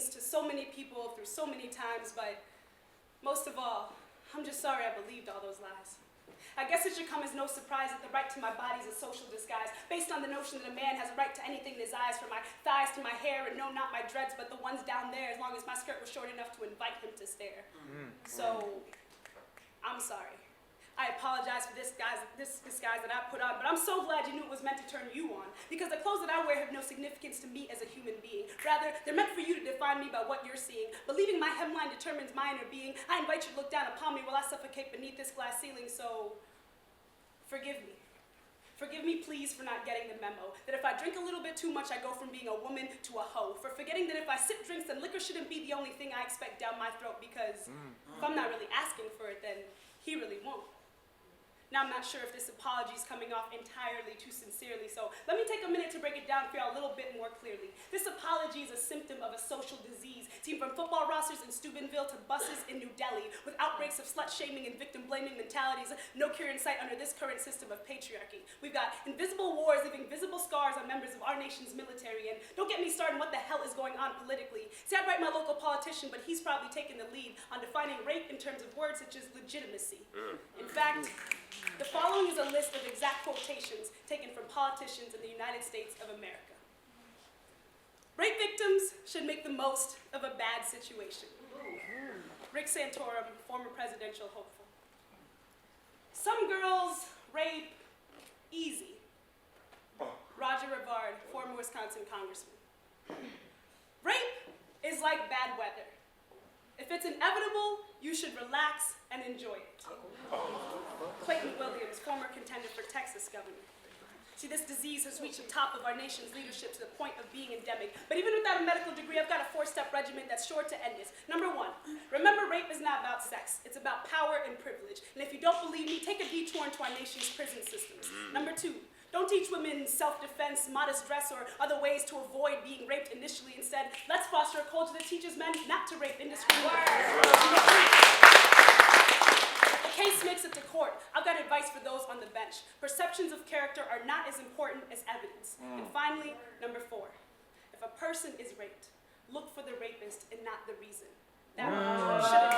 means to so many people through so many times, but most of all, I'm just sorry I believed all those lies. I guess it should come as no surprise that the right to my body is a social disguise, based on the notion that a man has a right to anything in his eyes, from my thighs to my hair, and no, not my dreads, but the ones down there, as long as my skirt was short enough to invite him to stare. So, I'm sorry. I apologize for this disguise that I put on, but I'm so glad you knew it was meant to turn you on, because the clothes that I wear have no significance to me as a human being. Rather, they're meant for you to define me by what you're seeing. Believing my hemline determines my inner being, I invite you to look down upon me while I suffocate beneath this glass ceiling, so forgive me. Forgive me, please, for not getting the memo, that if I drink a little bit too much, I go from being a woman to a hoe, for forgetting that if I sip drinks, then liquor shouldn't be the only thing I expect down my throat, because if I'm not really asking for it, then he really won't. Now, I'm not sure if this apology is coming off entirely too sincerely, so let me take a minute to break it down for you a little bit more clearly. This apology is a symptom of a social disease, seen from football rosters in Steubenville to buses in New Delhi, with outbreaks of slut-shaming and victim-blaming mentalities, no cure in sight under this current system of patriarchy. We've got invisible wars leaving visible scars on members of our nation's military, and don't get me started on what the hell is going on politically. See, I'd write my local politician, but he's probably taken the lead on defining rape in terms of words such as legitimacy. In fact, the following is a list of exact quotations taken from politicians in the United States of America. Rape victims should make the most of a bad situation. Rick Santorum, former presidential hopeful. Some girls rape easy. Roger Rivard, former Wisconsin congressman. Rape is like bad weather. If it's inevitable, you should relax and enjoy it. Clayton Williams, former contender for Texas governor. See, this disease has reached the top of our nation's leadership to the point of being endemic. But even without a medical degree, I've got a 4-step regimen that's sure to end this. Number 1, remember rape is not about sex. It's about power and privilege. And if you don't believe me, take a detour into our nation's prison systems. Number 2, don't teach women self-defense, modest dress, or other ways to avoid being raped initially. Instead, let's foster a culture that teaches men not to rape indiscriminately. The case makes it to court. I've got advice for those on the bench. Perceptions of character are not as important as evidence. And finally, number 4, if a person is raped, look for the rapist and not the reason. That one shouldn't